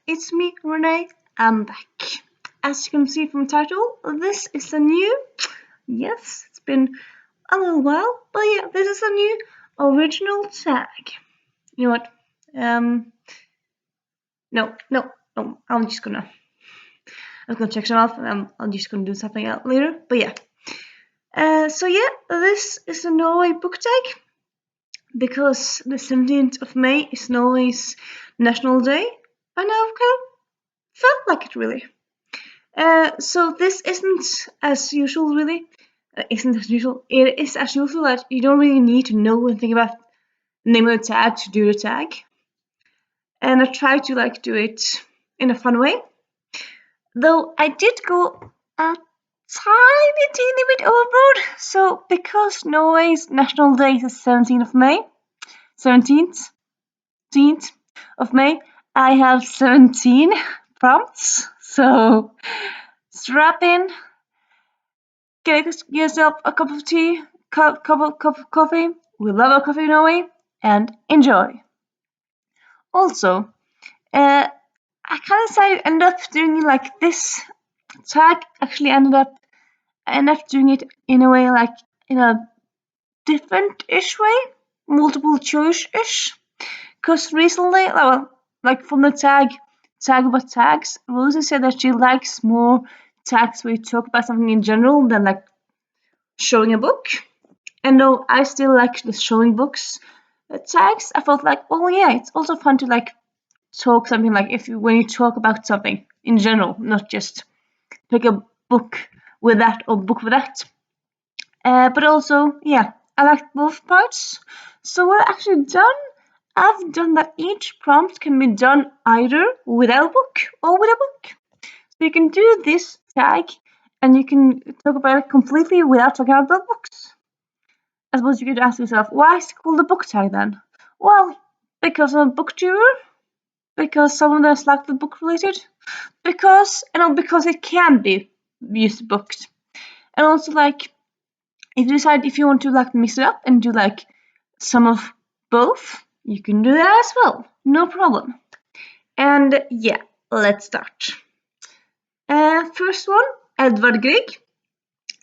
it's me, Renee. I'm back. As you can see from the title, this is a new, yes, it's been a little while, but yeah, this is a new original tag. You know what? No, I'm gonna check some off, and I'm just gonna do something else later, but yeah. This is a Norway book tag, because the 17th of May is Norway's National Day, and I've kind of felt like it really. So this isn't as usual, really. Isn't as usual. It is as usual that you don't really need to know anything about the name of the tag to do the tag. And I try to do it in a fun way. Though I did go a teeny bit overboard. So because Norway's National Day is the 17th of May, 17th of May, I have 17 prompts. So strap in, get yourself a cup of tea, cup of coffee. We love our coffee in Norway, and enjoy. Also, I kind of ended up doing it like this. Tag actually ended up doing it in a way in a different-ish way, multiple choice-ish. Because recently, from the tag about tags, Rosie said that she likes more tags where you talk about something in general than showing a book. And though I still like the showing books tags, I felt oh yeah, it's also fun to talk something when you talk about something in general, not just pick a book with that or book with that. But also, yeah, I like both parts. So what I've done that each prompt can be done either without a book or with a book. So you can do this tag and you can talk about it completely without talking about books. I suppose you could ask yourself, why is it called a book tag then? Well, because I'm a booktuber, because someone that's the book related, because it can be used booked. And also if you decide if you want to mix it up and do some of both, you can do that as well. No problem. And yeah, let's start. First one, Edvard Grieg.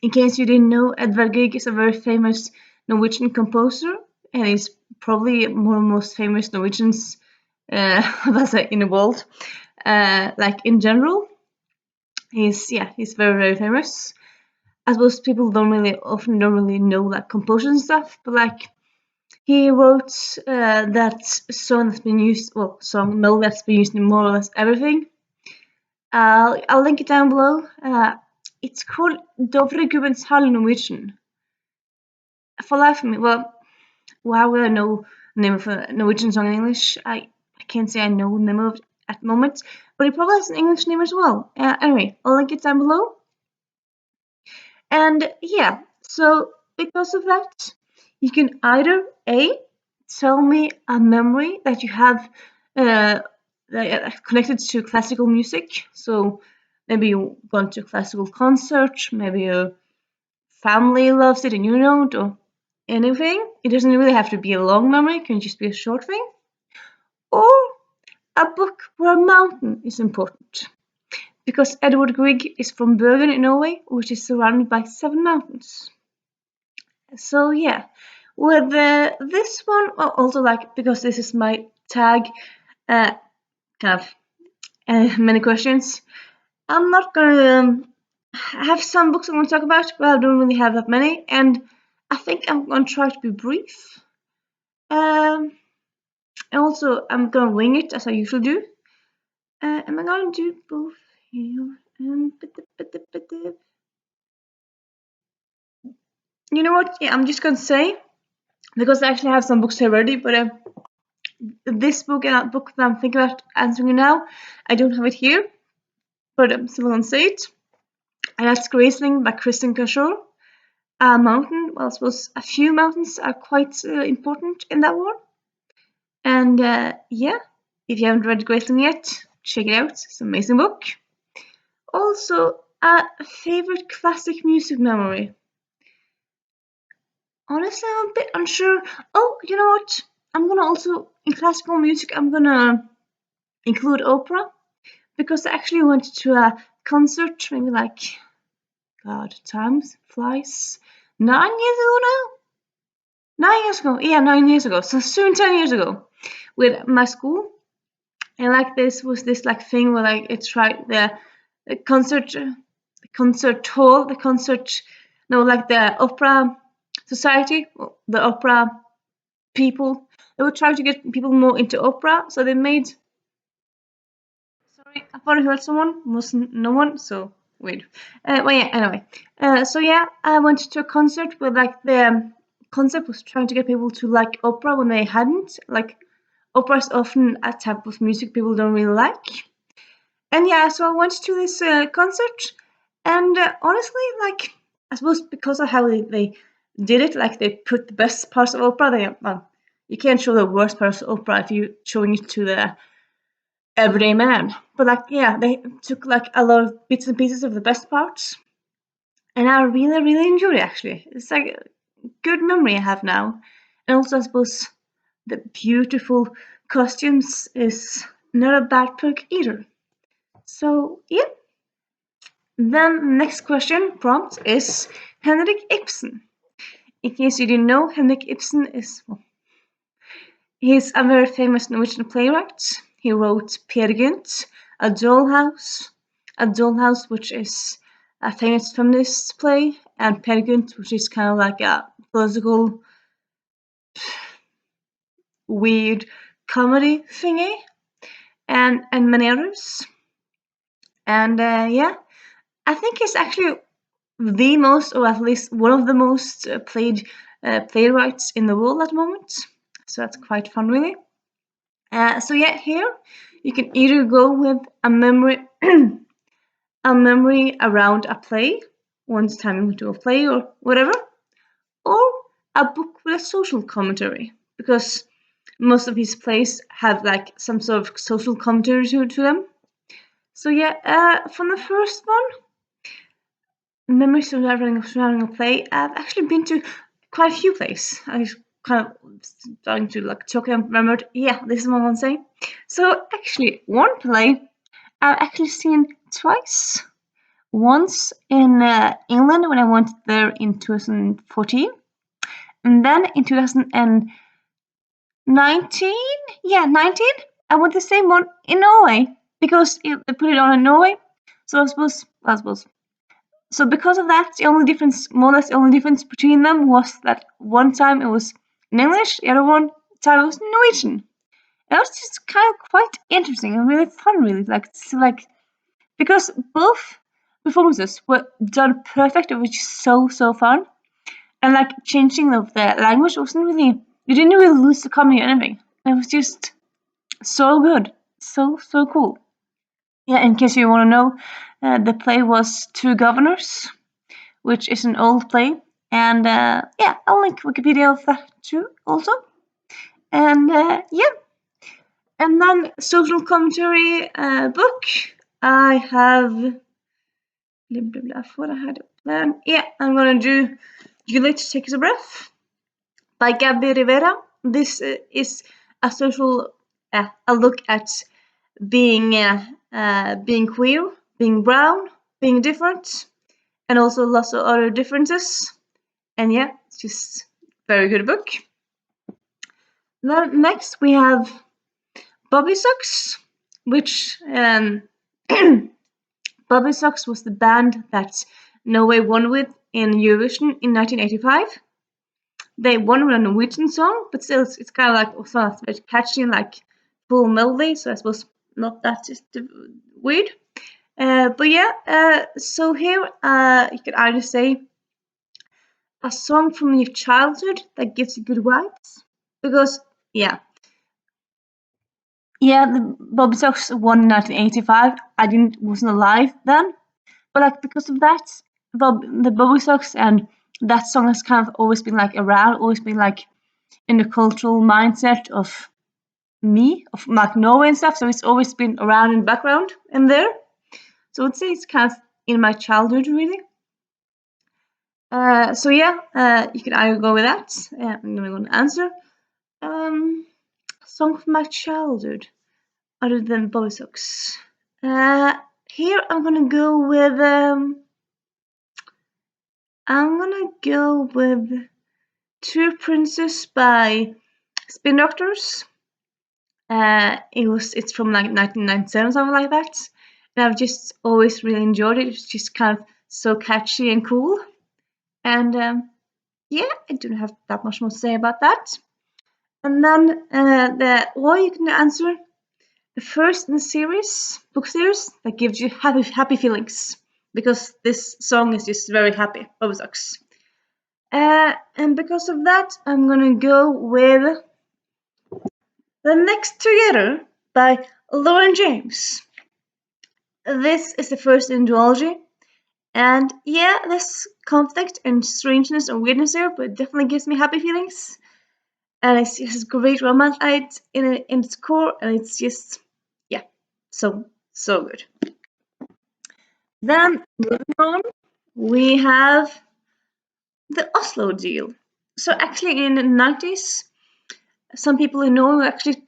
In case you didn't know, Edvard Grieg is a very famous Norwegian composer, and he's probably one of the most famous Norwegians in the world. In general, he's very, very famous. I suppose people don't really know composers and stuff, but he wrote that song that's been used, melody that's been used in more or less everything. I'll link it down below. It's called Dovregubbens Hall in Norwegian. For life of me, well, how will I know the name of a Norwegian song in English? I can't say I know the name of it at the moment, but it probably has an English name as well. Anyway, I'll link it down below. And yeah, so because of that, you can either A, tell me a memory that you have connected to classical music. So maybe you gone to a classical concert, maybe your family loves it and you don't, or anything. It doesn't really have to be a long memory, it can just be a short thing. Or a book where a mountain is important. Because Edvard Grieg is from Bergen in Norway, which is surrounded by 7 mountains. So yeah, with this one, also because this is my tag, many questions. I'm not gonna have some books I want to talk about, but I don't really have that many, and I think I'm gonna try to be brief. And also, I'm gonna wing it as I usually do. Am I gonna do both here and you know what? Yeah, I'm just gonna say, because I actually have some books here ready, but this book and that book that I'm thinking about answering now, I don't have it here, but I'm still gonna say it. And that's Graceling by Kristen Cashore. A mountain, well, I suppose a few mountains are quite important in that one. And yeah, if you haven't read Graceling yet, check it out. It's an amazing book. Also, a favorite classic music memory. Honestly, I'm a bit unsure. Oh, you know what? I'm gonna also, in classical music, I'm gonna include opera. because I actually went to a concert maybe like, God, time flies, 9 years ago now. 9 years ago, yeah, 9 years ago. So soon 10 years ago, with my school, and like this was this like thing where like it's right the concert hall, the concert, no, like the opera society, the opera people. They were trying to get people more into opera, so they made. Sorry, I thought I heard someone. Wasn't no one, so weird. Well, yeah. Anyway, so yeah, I went to a concert where like the concept was trying to get people to like opera when they hadn't. Like, opera is often a type of music people don't really like. And yeah, so I went to this concert, and honestly, like, I suppose because of how they did it, like they put the best parts of opera. They well, you can't show the worst parts of opera if you're showing it to the everyday man. But like, yeah, they took like a lot of bits and pieces of the best parts, and I really, really enjoyed it. Actually, it's like a good memory I have now, and also I suppose the beautiful costumes is not a bad perk either. So yeah. Then next question prompt is Henrik Ibsen. In case you didn't know, Henrik Ibsen is he's a very famous Norwegian playwright. He wrote Peer Gynt, A Dollhouse, which is a famous feminist play, and Peer Gynt, which is kind of like a political weird comedy thingy, and many others. And yeah, I think he's actually the most, or at least one of the most played playwrights in the world at the moment. So that's quite fun, really. So yeah, here you can either go with a memory, a memory around a play, one's time you went to a play or whatever, or a book with a social commentary, because most of his plays have like some sort of social commentary to them. So yeah, from the first one, memories surrounding a play. I've actually been to quite a few plays. I was kind of starting to like talk and remembered. Yeah, this is what I want to say. So actually, one play I've actually seen twice. Once in England when I went there in 2014, and then in 2019. Yeah, 19. I went the same one in Norway because they put it on in Norway. So I suppose so because of that, the only difference, more or less the only difference between them was that one time it was in English, the other one time it was in Norwegian. And it was just kind of quite interesting and really fun, really. Like because both performances were done perfect, it was just so fun. And like changing of the language wasn't really, you didn't really lose the comedy or anything. It was just so good, so cool. Yeah, in case you want to know, the play was Two Governors, which is an old play. And yeah, I'll link Wikipedia of that too, also. And yeah, and then social commentary book. I have blah blah blah. What I had a plan. Yeah, I'm gonna do Juliet Takes a Breath by Gabby Rivera. This is a social a look at being queer, being brown, being different, and also lots of other differences. And yeah, it's just very good book. Then next we have Bobysocks, which Bobysocks was the band that Norway won with in Eurovision in 1985. They won with a Norwegian song, but still it's kind of like also very catchy and like full melody, so I suppose not that just weird. But yeah, so here you could either say a song from your childhood that gives you good vibes, because yeah, the Bobysocks won in 1985. I wasn't alive then, but like because of that, the Bobysocks and that song has kind of always been like around, always been like in the cultural mindset of me, of like Norway and stuff. So it's always been around in the background and there. So I'd say it's kind of in my childhood really. So yeah, you can either go with that. Yeah, I'm going to answer. Song from my childhood, other than Bobysocks. Uh, Here I'm gonna go with Two Princes by Spin Doctors. It's from like 1997, something like that. And I've just always really enjoyed it. It's just kind of so catchy and cool. And yeah, I don't have that much more to say about that. And then or you can answer the first in the book series that gives you happy feelings, because this song is just very happy. Bobysocks. And because of that, I'm gonna go with The Next Together by Lauren James. This is the first in duology, and yeah, there's conflict and strangeness and weirdness there, but it definitely gives me happy feelings. And it's just great romance in its core, and it's just, yeah, so good. Then moving on, we have the Oslo deal. So actually, in the 90s, some people in Norway actually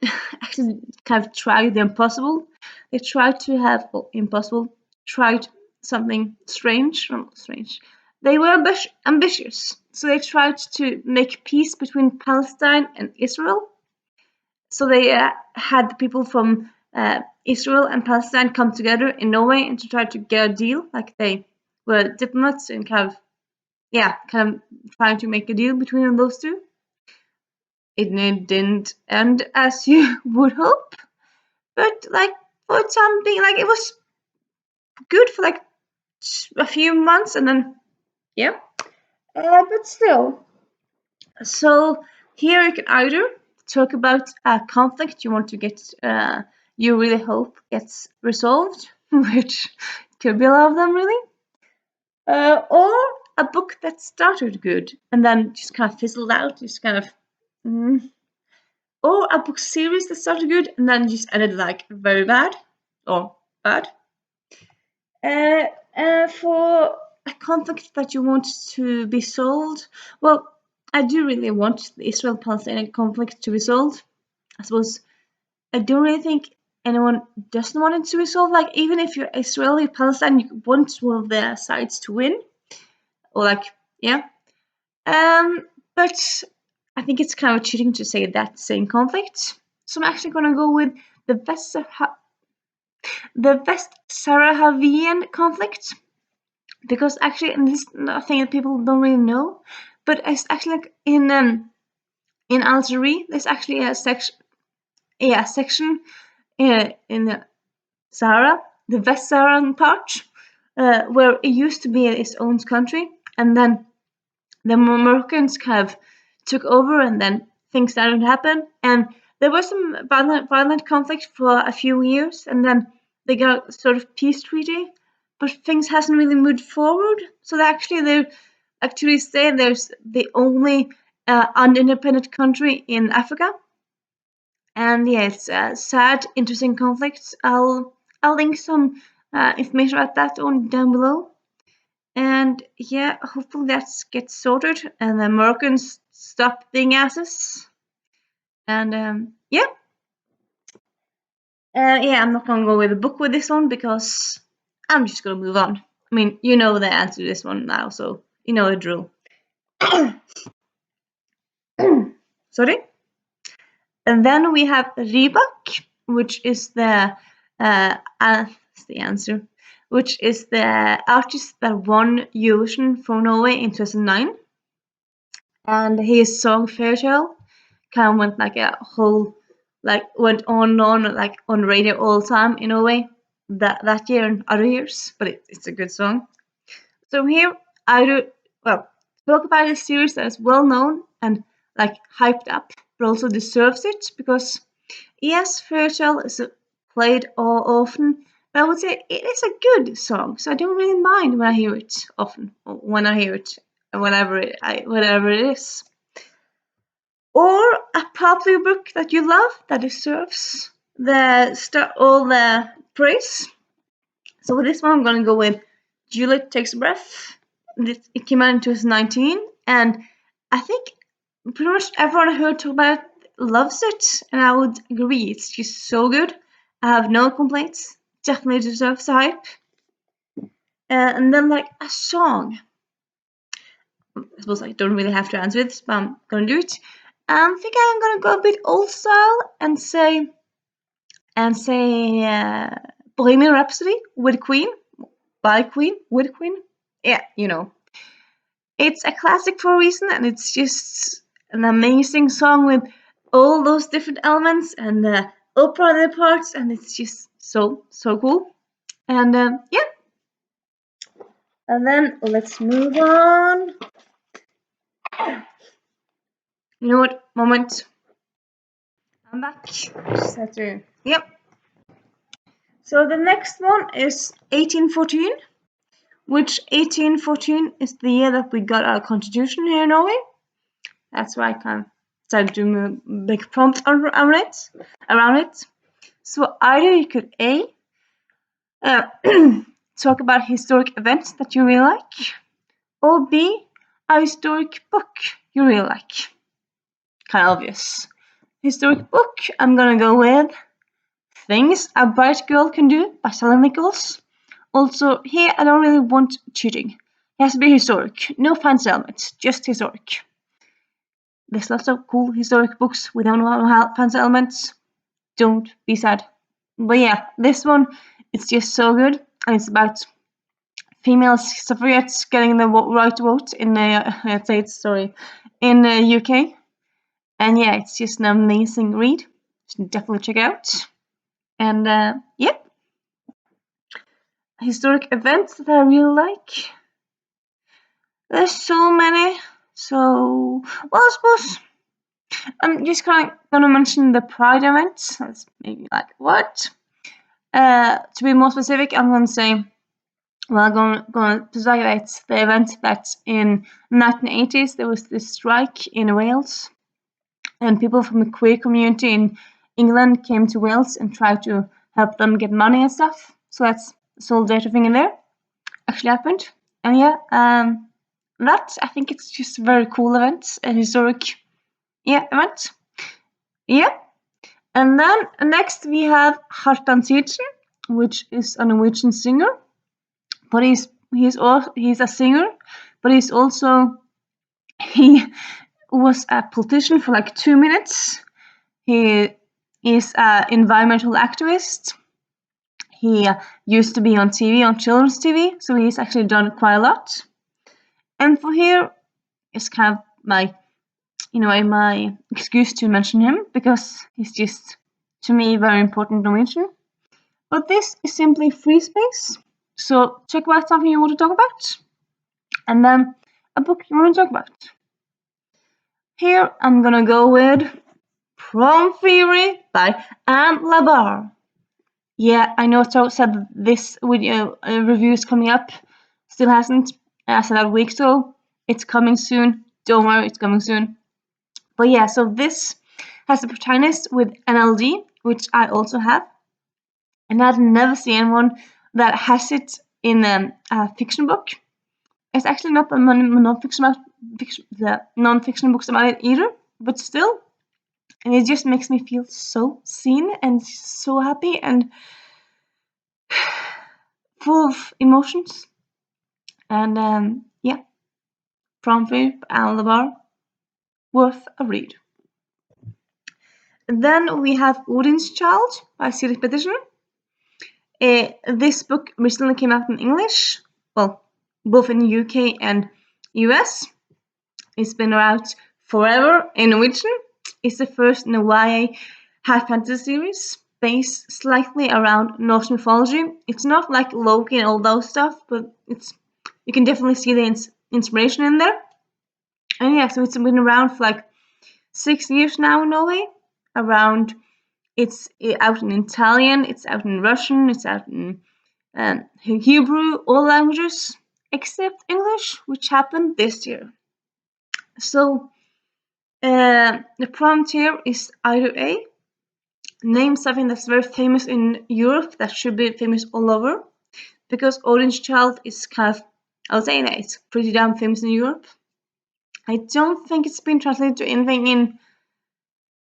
kind of tried the impossible. They tried to have impossible, tried something strange, not strange. They were ambitious, so they tried to make peace between Palestine and Israel. So they had the people from Israel and Palestine come together in Norway and to try to get a deal. Like they were diplomats and kind of trying to make a deal between those two. It didn't end as you would hope, but like for the time being, like it was good for like a few months, and then yeah. But still, so here you can either talk about a conflict you want to get, you really hope gets resolved, which could be a lot of them really, or a book that started good and then just kind of fizzled out, just kind of, mm, or a book series that started good and then just ended like very bad or bad. For a conflict that you want to be solved, well, I do really want the Israel-Palestinian conflict to be solved. I suppose I don't really think anyone doesn't want it to be solved. Like even if you're Israeli Palestine, you want one of their sides to win, or like yeah. But I think it's kind of cheating to say that same conflict. So I'm actually gonna go with the West Sahrawian conflict, because actually, and this is a thing that people don't really know, but it's actually like in Algeria, there's actually a section in the Sahara, the West Saharan part, where it used to be its own country, and then the Moroccans kind of took over, and then things started to happen, and there was some violent conflict for a few years, and then they got sort of peace treaty, but things hasn't really moved forward. So they're actually saying there's the only unindependent country in Africa, and yeah, it's a sad, interesting conflict. I'll link some information about that on down below. And yeah, hopefully that gets sorted and the Americans stop being asses. And yeah, I'm not gonna go with a book with this one because I'm just gonna move on. I mean, you know the answer to this one now, so you know the drill. Sorry. And then we have rybak, which is that's the answer, which is the artist that won Eurovision for Norway in 2009. And his song Fairtale kind of went like a whole, like went on and on, like on radio all the time in Norway that year and other years, but it's a good song. So here I do, well, talk about a series that is well known and like hyped up, but also deserves it, because yes, Fairchild is played all often, but I would say it is a good song, so I don't really mind when I hear it often, or when I hear it, whatever it is. Or a popular book that you love that deserves all the praise. So with this one, I'm gonna go with Juliet Takes a Breath. It came out in 2019, and I think pretty much everyone I heard talk about it loves it, and I would agree. It's just so good. I have no complaints. definitely deserves the hype. And then like a song. I suppose I don't really have to answer it, but I'm gonna do it. I think I'm gonna go a bit old style and say Bohemian Rhapsody with Queen, by Queen, with Queen. Yeah, you know. It's a classic for a reason, and it's just an amazing song with all those different elements and the opera parts, and it's just so cool. And yeah, and then let's move on. You know what? Moment. I'm back. Just had to. Yep. So the next one is 1814, which 1814 is the year that we got our constitution here in Norway. That's why I kind of started doing a big prompt around it. So either you could talk about historic events that you really like, or B, a historic book you really like. Kind of obvious. Historic book, I'm gonna go with Things a Bright Girl Can Do by Sally Nichols. Also, here I don't really want cheating. It has to be historic, no fancy elements, just historic. There's lots of cool historic books without fancy elements. Don't be sad. But yeah, this one, it's just so good, and it's about female suffragettes getting the right to vote in the States, in the UK. And yeah, it's just an amazing read. You should definitely check it out. And yeah, historic events that I really like. There's so many. So, well, I suppose I'm just kind of gonna mention the Pride events. That's maybe like what? To be more specific, I'm gonna say, well, I'm gonna speculate the event that in 1980s there was this strike in Wales, and people from the queer community in England came to Wales and tried to help them get money and stuff. So that's the solidarity thing in there. Actually happened. And yeah, that, I think it's just a very cool event, a historic, event. Yeah. And then next we have Halvtan Sivertsen, which is a Norwegian singer, but he's a singer, but he was a politician for like 2 minutes. He is an environmental activist. He used to be on TV, on children's TV, so he's actually done quite a lot. And for here, it's kind of my excuse to mention him, because he's just, to me, very important Norwegian. But this is simply free space. So check out something you want to talk about, and then a book you want to talk about. Here I'm gonna go with Prom Theory by Anne Labar. Yeah, I know I said this video review is coming up. Still hasn't. I said that a week ago. It's coming soon. Don't worry, it's coming soon. But yeah, so this has a protagonist with NLD, which I also have. And I've never seen one that has it in a fiction book. It's actually not the non-fiction books about it either, but still. And it just makes me feel so seen and so happy and full of emotions. And yeah, Prom Theory by Anne Labar, worth a read. Then we have Odin's Child by Siri Pettersen. This book recently came out in English, well, both in the UK and US. It's been around forever in Norwegian. It's the first in a YA high fantasy series based slightly around Norse mythology. It's not like Loki and all those stuff, but you can definitely see the inspiration in there. And yeah, so it's been around for like 6 years now in Norway. It's out in Italian, it's out in Russian, it's out in Hebrew, all languages except English, which happened this year. So the prompt here is either A, name something that's very famous in Europe that should be famous all over, because Odin's Child is kind of, I would say that it's pretty damn famous in Europe. I don't think it's been translated to anything in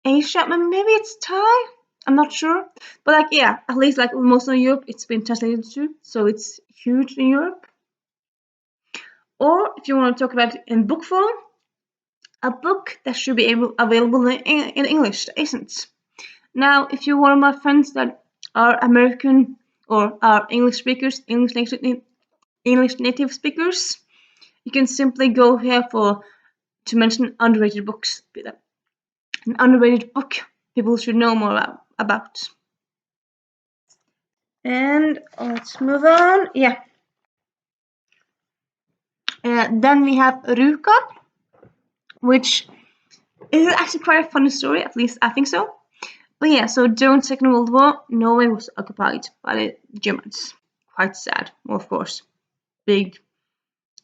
Asia, but maybe it's Thai. I'm not sure, but like yeah, at least like most of Europe, it's been translated to, so it's huge in Europe. Or if you want to talk about it in book form, a book that should be available in English that isn't. Now, if you're one of my friends that are American or are English speakers, English native speakers, you can simply go here to mention underrated books. An underrated book people should know more about. And let's move on. Yeah. Then we have Ruka, which is actually quite a funny story, at least I think so. But yeah, so during the Second World War, Norway was occupied by the Germans. Quite sad, of course. Big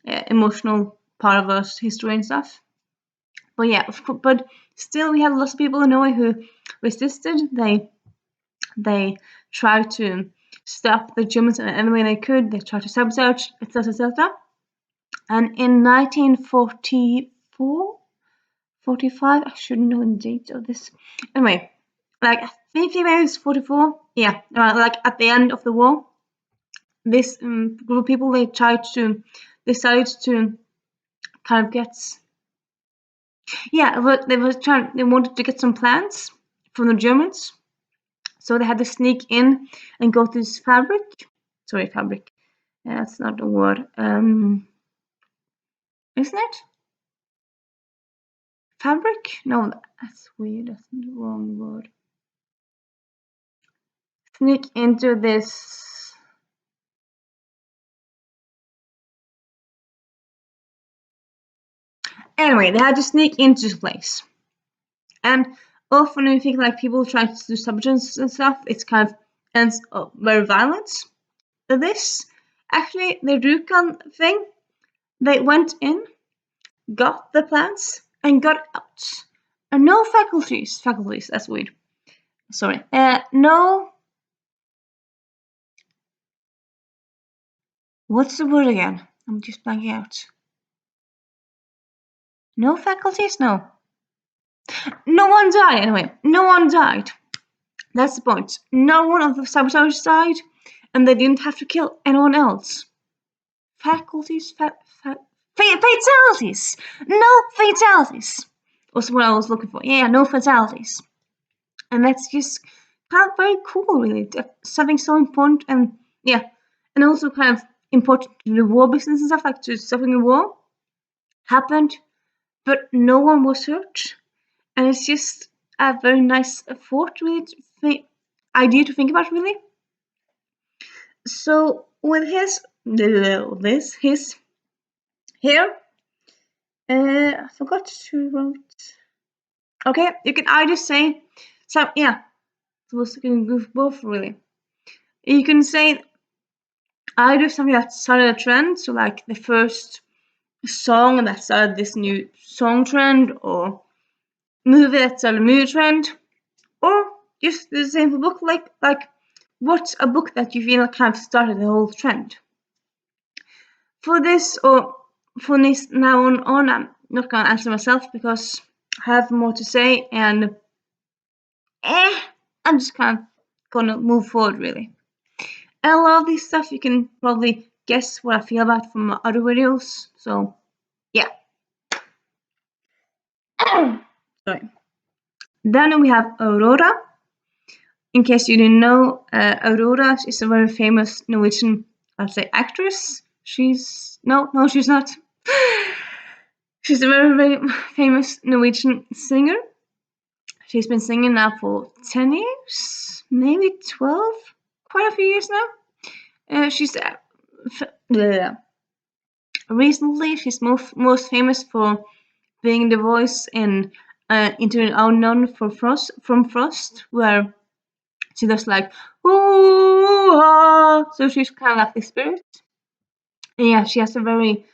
emotional part of our history and stuff. But yeah, but still, we had lots of people in Norway who resisted. They tried to stop the Germans in any way they could. They tried to sabotage, etc., etc. And in 1944, 45, I should know the date of this. Anyway, like I think maybe it's 44. Yeah, like at the end of the war, this group of people they decided to kind of get. Yeah, but they wanted to get some plants from the Germans, so they had to sneak in and go to this fabric. Sorry, fabric. Yeah, that's not a word. Isn't it? Fabric? No, that's weird. That's the wrong word. Sneak into this. Anyway, they had to sneak into this place. And often when you think like people try to do sabotage and stuff, it's kind of ends up very violent. But this, actually, the Rjukan thing, they went in, got the plants, and got out. And no faculties, that's weird. Sorry. No. What's the word again? I'm just blanking out. No faculties? No. No one died, anyway. No one died. That's the point. No one of the sabotagers died, and they didn't have to kill anyone else. Fatalities? No fatalities! Was what I was looking for. Yeah, no fatalities. And that's just kind of very cool, really. Something so important, and yeah, and also kind of important to the war business and stuff, like to stopping the war, happened, but no one was hurt. And it's just a very nice thought, really, idea to think about, really. So with his here, I forgot to write. Okay, you can either say so. Yeah, it was both really. You can say either something that started a trend, so like the first song that started this new song trend, or movie that started a movie trend, or just the same for book, like what's a book that you feel kind of started the whole trend? For this, or for this now on, I'm not gonna answer myself because I have more to say, and I'm just kind of gonna move forward, really. And a lot of this stuff you can probably guess what I feel about from my other videos, so yeah. Sorry. Then we have Aurora. In case you didn't know, Aurora is a very famous Norwegian, I'd say, actress. She's she's not. She's a very, very famous Norwegian singer. She's been singing now for 10 years, maybe 12, quite a few years now. She's recently she's most famous for being the voice in Into an Unknown from Frost, where she does like ooh ah, so she's kind of like the spirit. And yeah, she has a very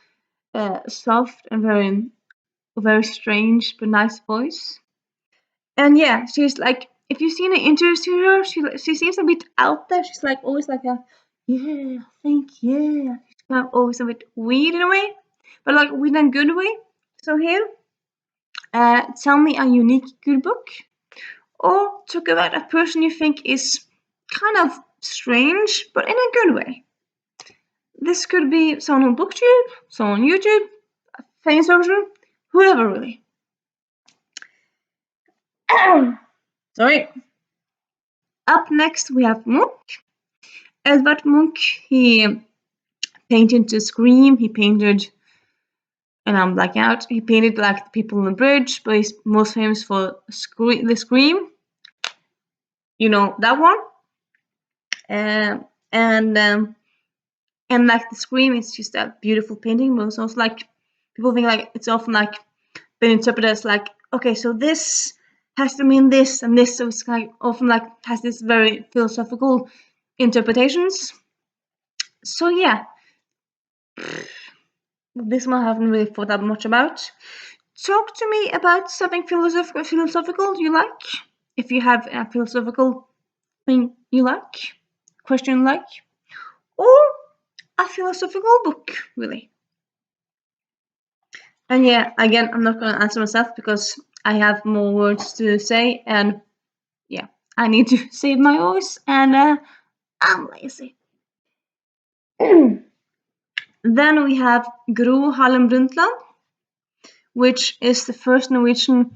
soft and very strange but nice voice. And yeah, she's like, if you've seen an interview with her, she seems a bit out there. She's like always like a yeah, I think yeah. She's kind of always a bit weird in a way, but like weird in a good way. So here, tell me a unique good book, or talk about a person you think is kind of strange, but in a good way. This could be someone on BookTube, someone on YouTube, a famous person, whoever really. Sorry. Up next we have Munch. Edvard Munch, he painted the Scream, he painted, and I'm blacking out, he painted like the people on the bridge, but he's most famous for the Scream. You know that one? And like the Scream, it's just a beautiful painting, but it's also like, people think like it's often like been interpreted as like, okay, so this has to mean this and this, so it's like often like has this very philosophical interpretations. So yeah, this one I haven't really thought that much about. Talk to me about something philosophical you like. If you have a philosophical thing you like, question you like, or a philosophical book, really. And yeah, again, I'm not gonna answer myself because I have more words to say, and yeah, I need to save my voice, and I'm lazy. Then we have Gro Harlem Brundtland, which is the first Norwegian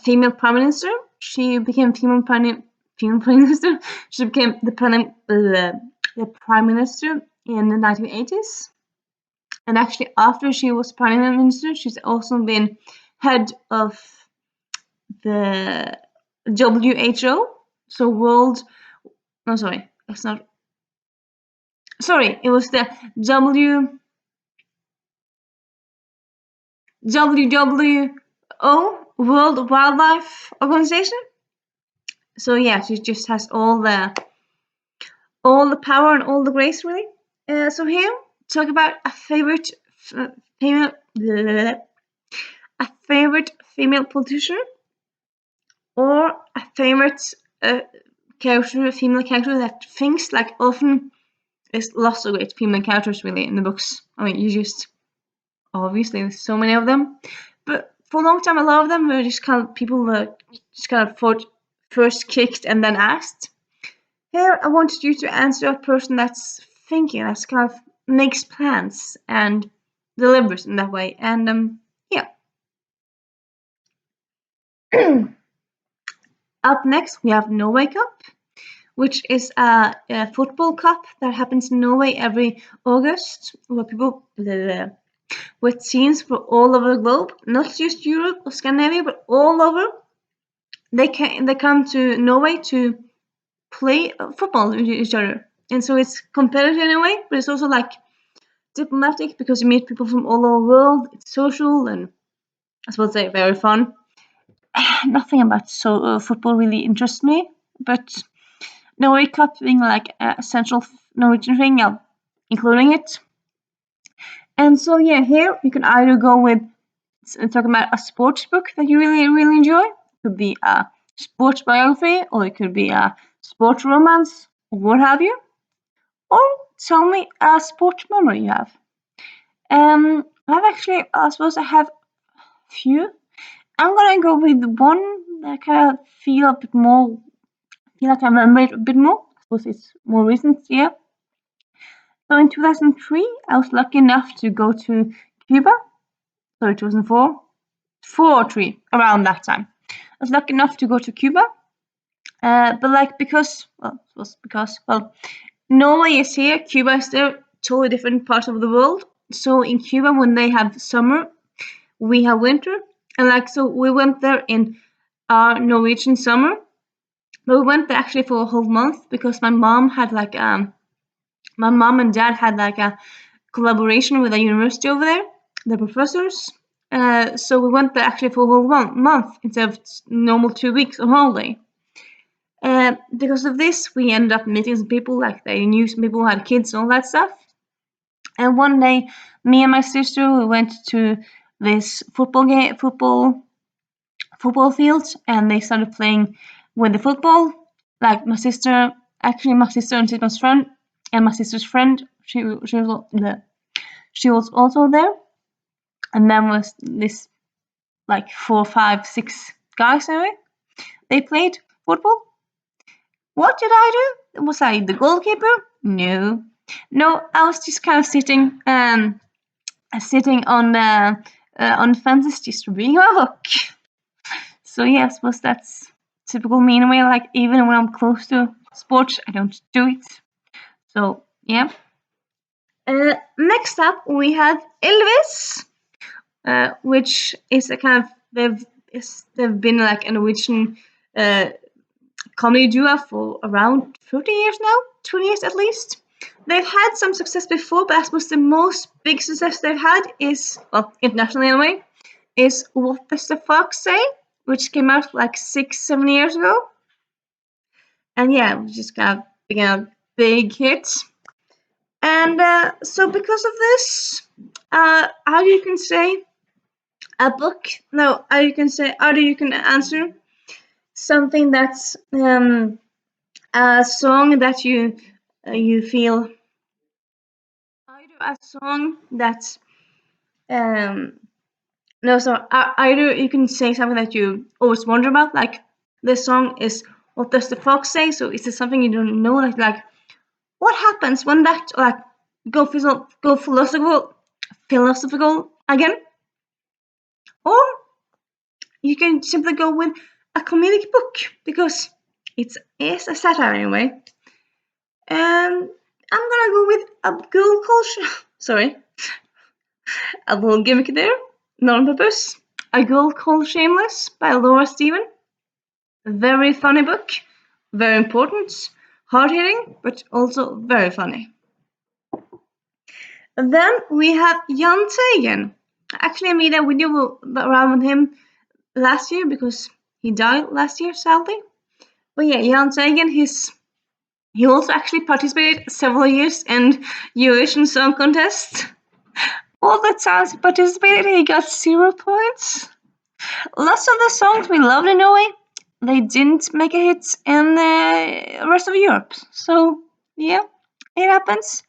female prime minister. She became female prime minister. She became the prime minister in the 1980s. And actually, after she was prime minister, she's also been head of the WHO, so World. No, sorry, that's not. Sorry, it was the WWO, World Wildlife Organization. So yeah, she just has all the power and all the grace, really. So here, talk about a favorite female, female politician, or a favorite female character that thinks like often is lots of great female characters really in the books. I mean, you just obviously there's so many of them, but for a long time a lot of them were just kind of people that just kind of thought first kicked and then asked. Here I wanted you to answer a person that's thinking, that's kind of makes plans and delivers in that way, and yeah. Up next we have Norway Cup, which is a football cup that happens in Norway every August, where people with teams from all over the globe, not just Europe or Scandinavia, but all over. They come to Norway to play football with each other, and so it's competitive in a way, but it's also like diplomatic because you meet people from all over the world. It's social and I suppose say very fun. Nothing about football really interests me, but Norway Cup being like a central Norwegian thing, including it. And so yeah, here you can either go with talking about a sports book that you really enjoy. It could be a sports biography, or it could be a sports romance, or what have you. Or tell me a sports memory you have. I've actually, I suppose I have a few. I'm gonna go with one that kind of feel like I remember it a bit more. I suppose it's more recent, yeah. So in 2003, I was lucky enough to go to Cuba. So 2004, 4 or 3, around that time. I was lucky enough to go to Cuba. But like Norway is here, Cuba is there, totally different parts of the world. So in Cuba, when they have summer, we have winter, and like so we went there in our Norwegian summer, but we went there actually for a whole month because my mom and dad had like a collaboration with a university over there, the professors. So we went there actually for a whole month instead of normal 2 weeks of holiday. Because of this, we ended up meeting some people, like they knew some people who had kids and all that stuff. And one day, me and my sister we went to this football field, and they started playing with the football. Like my sister and Titma's friend, and my sister's friend, she was also there. And then was this like 4, 5, 6 guys anyway. they played football. What did I do? Was I the goalkeeper? No. No, I was just kind of sitting on fences just reading my book. So yeah, I suppose that's typical me in a way. Like even when I'm close to sports, I don't do it. So yeah. Next up, we have Elvis, which is a kind of they've been like a Norwegian comedy duo for around 30 years now, 20 years at least. They've had some success before, but I suppose the most big success they've had is, well, internationally anyway, is What Does the Fox Say, which came out like 6-7 years ago. And yeah, it was just kind of became a big hit. And so because of this, how you can say a book? No, how you can answer something that's a song that you feel either a song that's no, so either you can say something that you always wonder about, like this song is What Does the Fox Say? So is it something you don't know, like what happens when that, like go philosophical again, or you can simply go with a comedic book because it's a satire anyway. And I'm gonna go with a girl called sorry, a little gimmick there, not on purpose. A Girl Called Shameless by Laura Stephen. Very funny book, very important, hard hitting, but also very funny. And then we have Jan Teigen. Actually, I made a video around him last year because he died last year, sadly. But yeah, Jan Teigen, he also actually participated several years in Eurovision Song Contest. All the times he participated, he got 0 points. Lots of the songs we loved in Norway, they didn't make a hit in the rest of Europe. So yeah, it happens.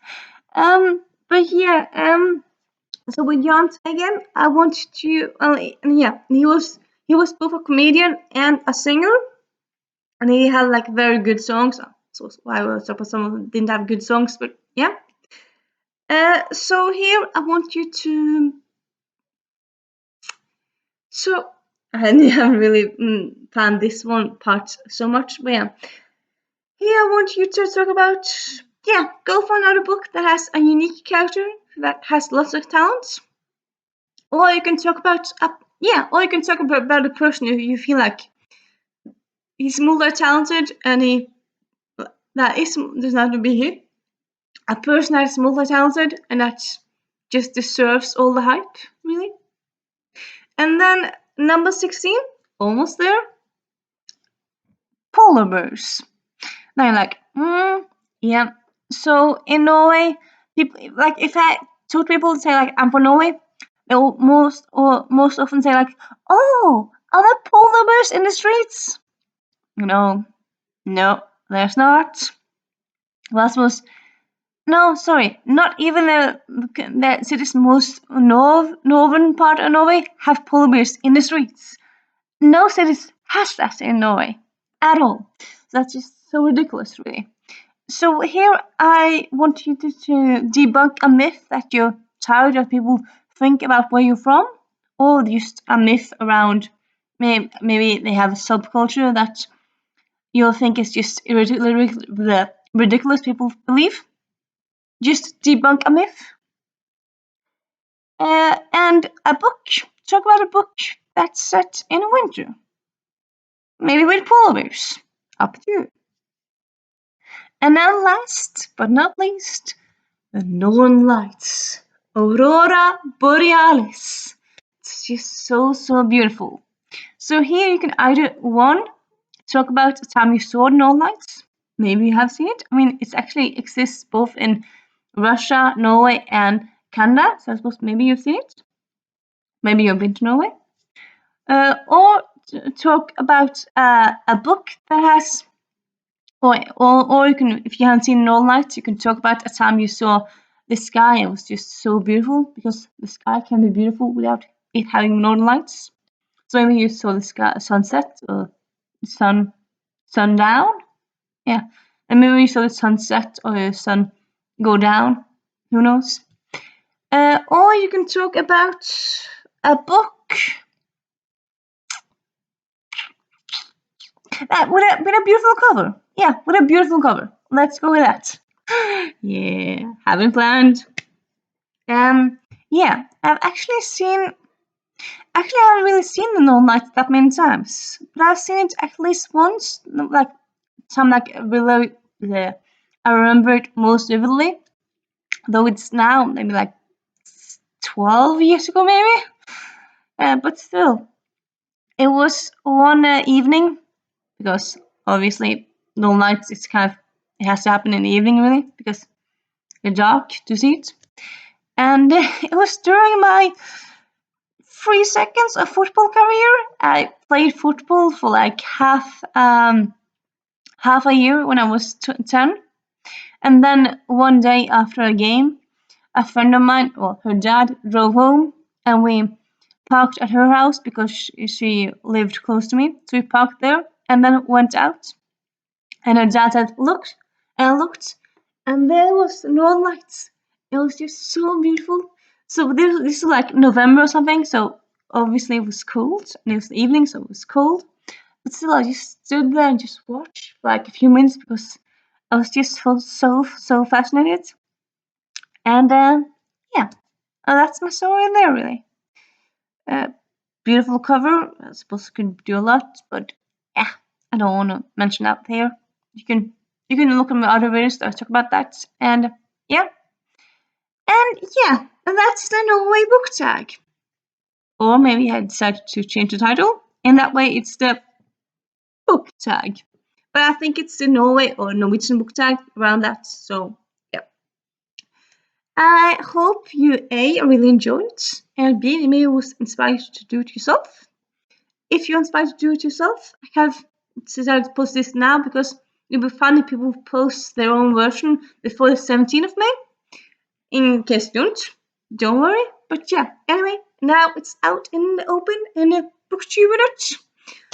But yeah, so with Jan Teigen, I want to, yeah, he was both a comedian and a singer, and he had like very good songs. So why I was talking about some of them didn't have good songs, but yeah. So here I want you to. So I haven't really planned this one part so much, but yeah. Here I want you to talk about, yeah, go for another book that has a unique character that has lots of talents, or you can talk about about a person who you feel like he's multi-talented and he that is does not have to be he. A person that is multi-talented and that just deserves all the hype, really. And then number 16, almost there. Polar bears. Now you're like, yeah. So in Norway, people like if I told people say like I'm from Norway, they will most often say like, oh, are there polar bears in the streets? No, there's not. Well, I suppose no, sorry, not even the city's most northern part of Norway have polar bears in the streets. No cities has that in Norway at all. That's just so ridiculous, really. So here I want you to debunk a myth that you're tired of people think about where you're from, or just a myth around maybe they have a subculture that you'll think is just ridiculous people believe. Just debunk a myth. And a book. Talk about a book that's set in winter. Maybe with polar bears. Up to you. And then last but not least, the Northern Lights. Aurora Borealis. It's just so beautiful. So here you can either one, talk about the time you saw the Northern Lights. Maybe you have seen it. I mean, it actually exists both in Russia, Norway, and Canada. So I suppose maybe you've seen it. Maybe you've been to Norway. Or talk about a book that has, or you can, if you haven't seen Northern Lights, you can talk about a time you saw the sky. It was just so beautiful because the sky can be beautiful without it having Northern Lights. So maybe you saw the sky, sunset or sundown. Yeah, and maybe we saw the sunset or the sun go down. Who knows? Or you can talk about a book with a beautiful cover. Yeah, with a beautiful cover. Let's go with that. Yeah, haven't planned. Yeah, Actually, I haven't really seen the Northern Lights that many times, but I've seen it at least once. Like some like really, yeah, I remember it most vividly. Though it's now maybe like 12 years ago, maybe. But still, it was one evening because obviously Northern Lights it's kind of it has to happen in the evening really because it's dark to see it, and it was during my 3 seconds of football career. I played football for like half a year when I was 10, and then one day after a game, a friend of mine, well, her dad drove home, and we parked at her house because she lived close to me. So we parked there, and then went out, and her dad said, "Look," and I looked, and there was Northern Lights. It was just so beautiful. So this was like November or something, so obviously it was cold, and it was the evening, so it was cold. But still, I just stood there and just watched for like a few minutes because I was just so fascinated. And yeah, that's my story there, really. Uh, Beautiful cover. I suppose I could do a lot, but yeah, I don't want to mention that here. You can look at my other videos that I talk about that, and yeah, and that's the Norway book tag. Or maybe I decided to change the title, and that way it's the book tag. But I think it's the Norway or Norwegian book tag around that. So yeah. I hope you A really enjoyed and B maybe was inspired to do it yourself. If you're inspired to do it yourself, I have decided to post this now because it'll be fun if people post their own version before the 17th of May. In case you don't worry. But yeah, anyway, now it's out in the open and a booktube with it.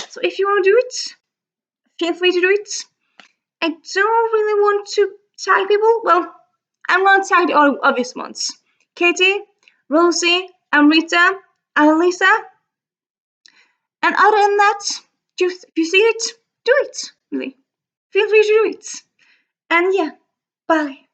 So if you want to do it, feel free to do it. I don't really want to tag people. Well, I'm going to tag the obvious ones. Katie, Rosie, Amrita, Annalisa. And other than that, just if you see it, do it. Really. Feel free to do it. And yeah, bye.